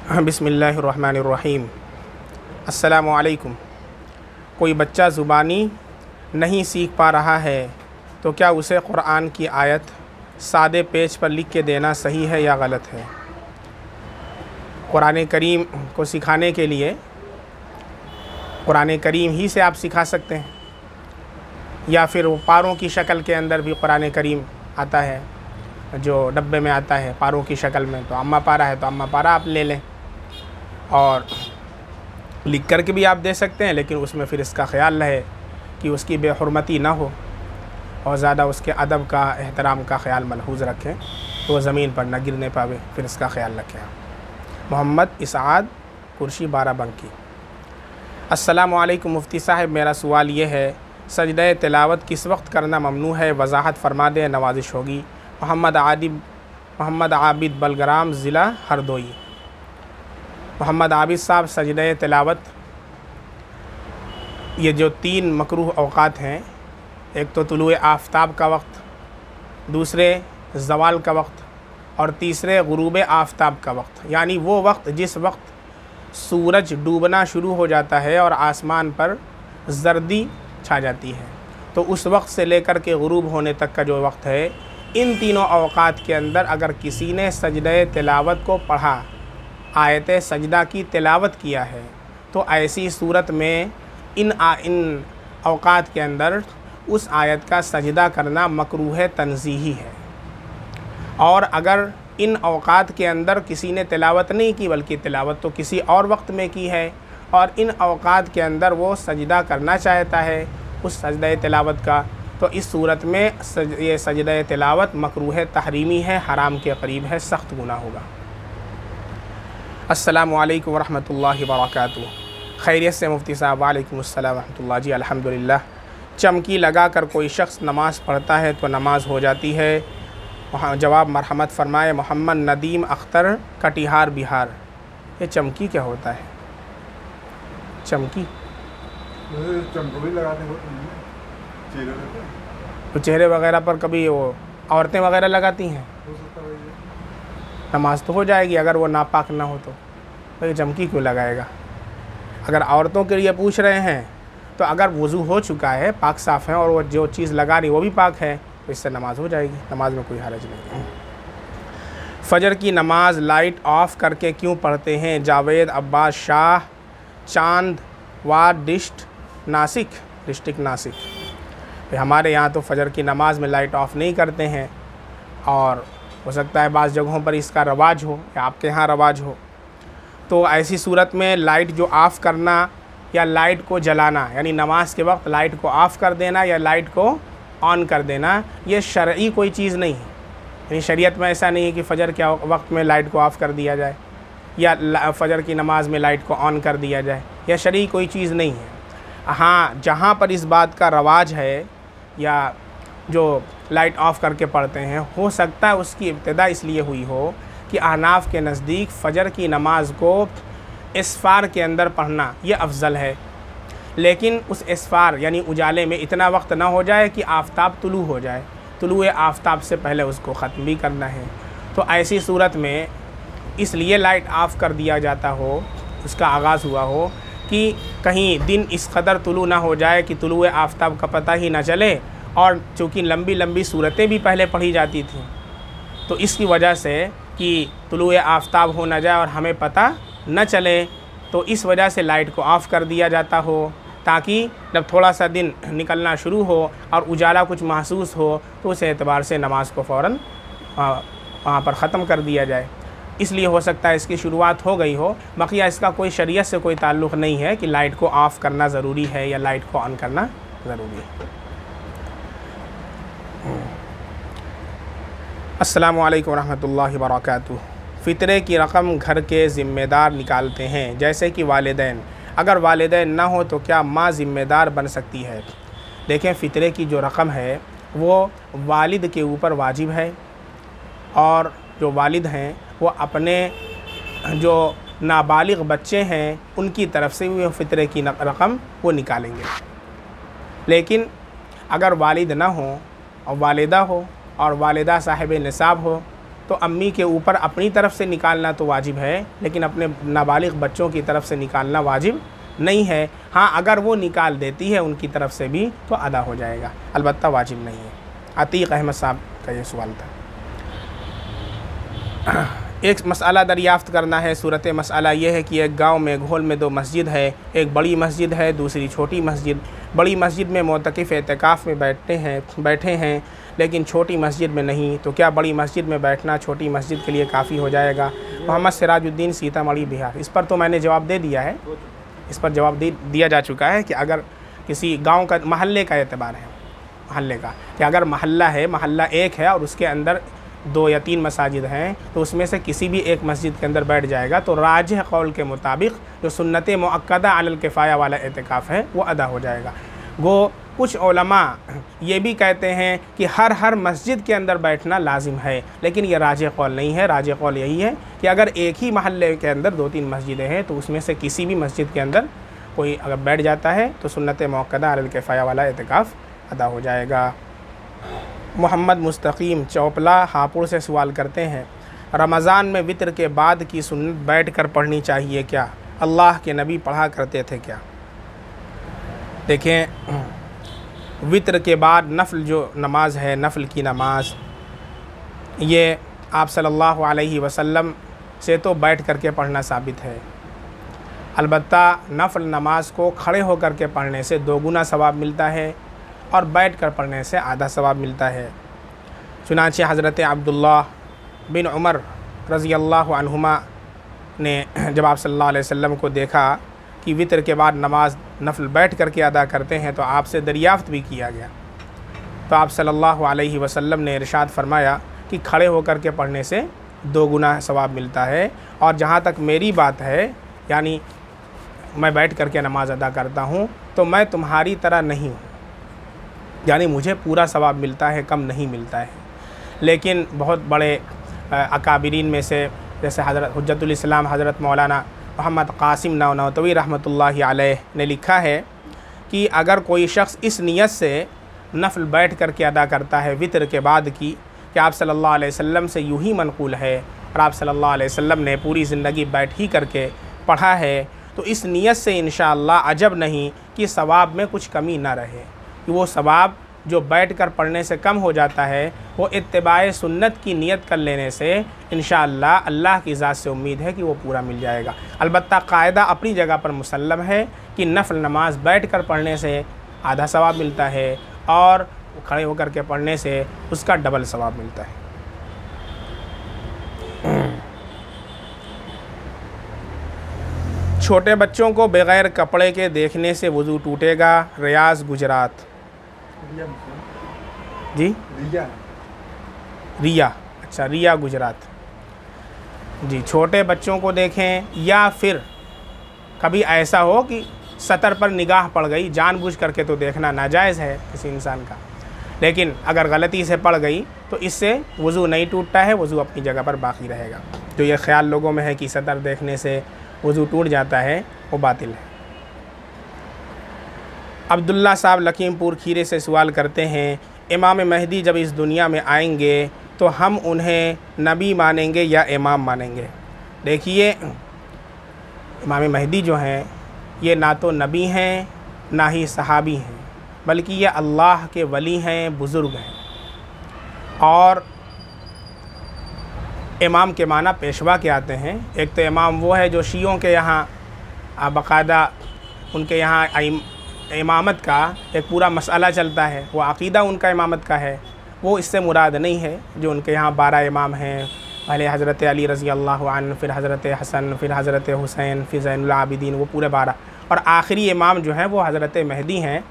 बिस्मिल्लाहिर्रहमानिर्रहीम। अस्सलामुअलैकुम। कोई बच्चा ज़ुबानी नहीं सीख पा रहा है तो क्या उसे क़ुरआन की आयत सादे पेज पर लिख के देना सही है या गलत है? क़ुरान करीम को सिखाने के लिए क़ुरान करीम ही से आप सिखा सकते हैं, या फिर वो पारों की शक्ल के अंदर भी क़ुरान करीम आता है, जो डब्बे में आता है पारों की शक्ल में। तो अम्मा पारा है तो अम्मा पारा आप ले लें और लिख कर के भी आप दे सकते हैं, लेकिन उसमें फिर इसका ख़्याल रहे कि उसकी बेहुरमती ना हो और ज़्यादा उसके अदब का एहतराम का ख़्याल मलहूज़ रखें तो वह ज़मीन पर न गिरने पावे, फिर इसका ख़्याल रखें। मोहम्मद इसाद, कुर्शी बाराबंकी। अस्सलामु अलैकुम मुफ्ती साहब, मेरा सवाल ये है, सजदे तिलावत किस वक्त करना ममनू है? वज़ाहत फरमा दें, नवाजिश होगी। मोहम्मद आबिद, बलग्राम ज़िला हरदोई। मोहम्मद आबिद साहब, सजदे तिलावत ये जो 3 मकरूह औक़ात हैं, एक तो तुलुए आफ़ताब का वक्त, दूसरे ज़वाल का वक्त और तीसरे गुरूब आफ़ताब का वक्त, यानी वो वक्त जिस वक्त सूरज डूबना शुरू हो जाता है और आसमान पर जर्दी छा जाती है, तो उस वक्त से लेकर के गुरूब होने तक का जो वक्त है, इन तीनों औक़ात के अंदर अगर किसी ने सजदे तिलावत को पढ़ा, आयत सजदा की तिलावत किया है, तो ऐसी सूरत में इन औक़ात के अंदर उस आयत का सजदा करना मकरूह तंज़ीही है। और अगर इन औक़ात के अंदर किसी ने तिलावत नहीं की, बल्कि तिलावत तो किसी और वक्त में की है और इन औक़ात के अंदर वो सजदा करना चाहता है उस सजदा तिलावत का, तो इस सूरत में ये सजदा तिलावत मकरूह तहरीमी है, हराम के करीब है, सख्त गुनाह होगा। अस्सलामु अलैकुम वरहमतुल्लाहि वबरकातुहू। खैरियत से मुफ्ती साहब? वालेकुम अस्सलाम वरहमतुल्लाह। जी अल्हम्दुलिल्लाह। चमकी लगा कर कोई शख्स नमाज़ पढ़ता है तो नमाज हो जाती है? जवाब मरहमत फरमाए। मोहम्मद नदीम अख्तर, कटिहार बिहार। ये चमकी क्या होता है? चमकी तो चेहरे वगैरह पर कभी वो औरतें वगैरह लगाती हैं, नमाज तो हो जाएगी अगर वो नापाक ना हो तो ये चमकी क्यों लगाएगा? अगर औरतों के लिए पूछ रहे हैं तो अगर वज़ू हो चुका है, पाक साफ़ है और वो जो चीज़ लगा रही वो भी पाक है, तो इससे नमाज हो जाएगी, नमाज में कोई हरज नहीं है। फ़जर की नमाज लाइट ऑफ़ करके क्यों पढ़ते हैं? जावेद अब्बास शाह, चांद वार डिस्ट्रिक्ट नासिक। हमारे यहाँ तो फ़जर की नमाज में लाइट ऑफ़ नहीं करते हैं, और हो सकता है बाज़ जगहों पर इसका रवाज हो या आपके यहाँ रवाज हो। तो ऐसी सूरत में लाइट जो ऑफ़ करना या लाइट को जलाना, यानी नमाज के वक्त लाइट को ऑफ़ कर देना या लाइट को ऑन कर देना, ये शरई कोई चीज़ नहीं है। यानी शरीयत में ऐसा नहीं है कि फ़जर के वक्त में लाइट को ऑफ़ कर दिया जाए या फ़जर की नमाज में लाइट को ऑन कर दिया जाए, यह शरई कोई चीज़ नहीं है। हाँ, जहाँ पर इस बात का रवाज है या जो लाइट ऑफ़ करके पढ़ते हैं, हो सकता है उसकी इब्तिदा इसलिए हुई हो कि अहनाफ के नज़दीक फ़जर की नमाज को इस्फ़ार के अंदर पढ़ना ये अफजल है, लेकिन उस इस्फ़ार यानी उजाले में इतना वक्त ना हो जाए कि आफ़ताब तुलू हो जाए, तुलुए आफ़ताब से पहले उसको ख़त्म भी करना है। तो ऐसी सूरत में इसलिए लाइट ऑफ़ कर दिया जाता हो, उसका आगाज़ हुआ हो कि कहीं दिन इस कदर तुलू ना हो जाए कि तुलुए आफ़ताब का पता ही ना चले, और चूँकि लंबी लंबी सूरतें भी पहले पढ़ी जाती थीं, तो इसकी वजह से कि तुलुए आफ़ताब हो ना जाए और हमें पता न चले, तो इस वजह से लाइट को ऑफ़ कर दिया जाता हो, ताकि जब थोड़ा सा दिन निकलना शुरू हो और उजाला कुछ महसूस हो तो उस एतबार से नमाज को फ़ौरन वहाँ पर ख़त्म कर दिया जाए। इसलिए हो सकता है इसकी शुरुआत हो गई हो, बकिया इसका कोई शरीयत से कोई ताल्लुक़ नहीं है कि लाइट को ऑफ़ करना ज़रूरी है या लाइट को ऑन करना ज़रूरी है। अस्सलामु अलैकुम रहमतुल्लाहि वबरकातुहू। फ़ितरे की रक़म घर के ज़िम्मेदार निकालते हैं, जैसे कि वालिदैन। अगर वालिदैन ना हो तो क्या माँ ज़िम्मेदार बन सकती है? देखें, फ़ितरे की जो रक़म है वो वालिद के ऊपर वाजिब है, और जो वालिद हैं वो अपने जो नाबालिग बच्चे हैं उनकी तरफ से भी फ़ितरे की रक़म वो निकालेंगे। लेकिन अगर वालिद ना हो और वालिदा हो और वालिदा साहिब निसाब हो, तो अम्मी के ऊपर अपनी तरफ से निकालना तो वाजिब है, लेकिन अपने नाबालिग बच्चों की तरफ से निकालना वाजिब नहीं है। हाँ, अगर वो निकाल देती है उनकी तरफ से भी तो अदा हो जाएगा, अलबत्ता वाजिब नहीं है। अतीक अहमद साहब का ये सवाल था। एक मसला दरियाफ़्त करना है। सूरत मसला ये है कि एक गांव में घोल में 2 मस्जिद है, एक बड़ी मस्जिद है, दूसरी छोटी मस्जिद। बड़ी मस्जिद में मोतकिफ़ एतकाफ़ में बैठे हैं लेकिन छोटी मस्जिद में नहीं, तो क्या बड़ी मस्जिद में बैठना छोटी मस्जिद के लिए काफ़ी हो जाएगा? मोहम्मद सिराजुद्दीन, सीतामढ़ी, बिहार। इस पर तो मैंने जवाब दे दिया है, इस पर जवाब दिया जा चुका है कि अगर किसी गांव का, महल्ले का एतबार है, महल्ले का, कि अगर महल्ला है, महल्ला एक है और उसके अंदर 2 या 3 मसाजिद हैं, तो उसमें से किसी भी एक मस्जिद के अंदर बैठ जाएगा तो राजिह कौल के मुताबिक जो सुन्नत मुअक्कदा अलल किफ़ाया वाला एतिकाफ़ है वो अदा हो जाएगा। गो कुछ उलमा ये भी कहते हैं कि हर मस्जिद के अंदर बैठना लाजिम है, लेकिन ये राजिह कौल नहीं है। राजिह कौल यही है कि अगर एक ही महल्ले के अंदर 2-3 मस्जिदें हैं तो उसमें से किसी भी मस्जिद के अंदर कोई अगर बैठ जाता है तो सुन्नत मुअक्कदा अलल किफ़ाया वाला एतिकाफ़ अदा हो जाएगा। मोहम्मद मुस्तकीम चौपला हापुड़ से सवाल करते हैं, रमज़ान में वित्र के बाद की सुन्नत बैठ कर पढ़नी चाहिए क्या? अल्लाह के नबी पढ़ा करते थे क्या? देखें, वित्र के बाद नफ़ल जो नमाज है, नफ़ल की नमाज, ये आप सल्लल्लाहु अलैहि वसल्लम से तो बैठ कर के पढ़ना साबित है। अलबत्ता नफ़ल नमाज को खड़े होकर के पढ़ने से 2 गुना सवाब मिलता है और बैठ कर पढ़ने से आधा सवाब मिलता है। चुनांचे हज़रत अब्दुल्लाह बिन उमर रज़ी अल्लाहु अन्हुमा ने जब आप सल्लल्लाहु अलैहि वसल्लम को देखा कि वितर के बाद नमाज नफ़ल बैठ कर के अदा करते हैं तो आपसे दरियाफ़्त भी किया गया, तो आप सल्लल्लाहु अलैहि वसल्लम ने इरशाद फरमाया कि खड़े होकर के पढ़ने से 2 गुना सवाब मिलता है। और जहाँ तक मेरी बात है, यानी मैं बैठ कर के नमाज अदा करता हूँ तो मैं तुम्हारी तरह नहीं हूँ, यानी मुझे पूरा सवाब मिलता है, कम नहीं मिलता है। लेकिन बहुत बड़े अकाबिरीन में से जैसे हज़रत हुज्जतुल इस्लाम हज़रत मौलाना मोहम्मद कासिम नौनतवी रहमतुल्लाहि अलैह ने लिखा है कि अगर कोई शख्स इस नियत से नफ़ल बैठ कर के अदा करता है वितर के बाद की, कि आप सल्लल्लाहु अलैहि वसल्लम से यूँ ही मनक़ूल है और आप सल्लल्लाहु अलैहि वसल्लम ने पूरी ज़िंदगी बैठ ही करके पढ़ा है, तो इस नियत से इंशाअल्लाह अजब नहीं कि सवाब में कुछ कमी ना रहे, कि वो सवाब जो बैठ कर पढ़ने से कम हो जाता है वो इत्तिबाए सुन्नत की नियत कर लेने से इंशाअल्लाह अल्लाह की ज़ात से उम्मीद है कि वो पूरा मिल जाएगा। अलबत्ता कायदा अपनी जगह पर मुसल्लम है कि नफ़ल नमाज बैठ कर पढ़ने से आधा सवाब मिलता है और खड़े होकर के पढ़ने से उसका डबल सवाब मिलता है। छोटे बच्चों को बग़ैर कपड़े के देखने से वज़ू टूटेगा? रियाज़, गुजरात। जी, रिया, अच्छा, रिया, गुजरात। जी, छोटे बच्चों को देखें या फिर कभी ऐसा हो कि सतर पर निगाह पड़ गई, जानबूझ करके तो देखना नाजायज़ है किसी इंसान का, लेकिन अगर गलती से पड़ गई तो इससे वज़ू नहीं टूटता है, वज़ू अपनी जगह पर बाकी रहेगा। जो ये ख्याल लोगों में है कि सतर देखने से वज़ू टूट जाता है, वो बातिल है। अब्दुल्ला साहब लखीमपुर खीरे से सवाल करते हैं, इमाम महदी जब इस दुनिया में आएंगे तो हम उन्हें नबी मानेंगे या इमाम मानेंगे? देखिए, इमाम महदी जो हैं ये ना तो नबी हैं ना ही सहाबी हैं, बल्कि ये अल्लाह के वली हैं, बुज़ुर्ग हैं। और इमाम के माना पेशवा के आते हैं। एक तो इमाम वो है जो शियों के यहाँ बाकायदा उनके यहाँ इमामत का एक पूरा मसला चलता है, वो अक़ीदा उनका इमामत का है, वो इससे मुराद नहीं है। जो उनके यहाँ 12 इमाम हैं, पहले हज़रत अली रज़ी अल्लाह अन्हु, फिर हज़रत हसन, फिर हज़रत हुसैन, फिर ज़ैनुल आबिदीन, वो पूरे 12, और आखिरी इमाम जो है वो हज़रत मेहदी हैं।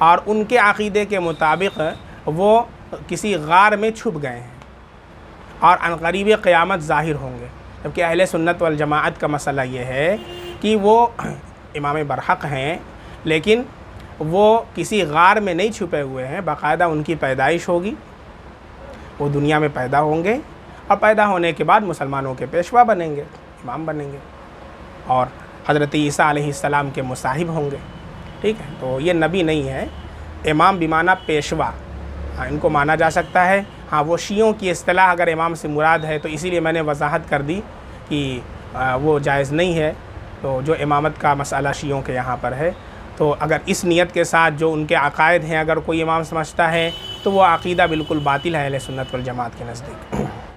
और उनके अक़ीदे के मुताबिक वो किसी गार में छुप गए हैं और अनक़रीब क़यामत ज़ाहिर होंगे। जबकि अहले सुन्नत वल जमाअत का मसला ये है कि वो इमाम बरहक़ हैं, लेकिन वो किसी गार में नहीं छुपे हुए हैं, बाकायदा उनकी पैदाइश होगी, वो दुनिया में पैदा होंगे और पैदा होने के बाद मुसलमानों के पेशवा बनेंगे, इमाम बनेंगे और हज़रत ईसा अलैहिस्सलाम के मुसाहिब होंगे। ठीक है, तो ये नबी नहीं है। इमाम बिमाना पेशवा, हाँ, इनको माना जा सकता है, हाँ, वो शियों की इस्तिलाह अगर इमाम से मुराद है तो इसीलिए मैंने वजाहत कर दी कि वो जायज़ नहीं है। तो जो इमामत का मसला शियों के यहाँ पर है, तो अगर इस नियत के साथ जो उनके अकायद हैं अगर कोई इमाम समझता है तो वो अक़ीदा बिल्कुल बातिल है अहले सुन्नत वल जमात के नज़दीक।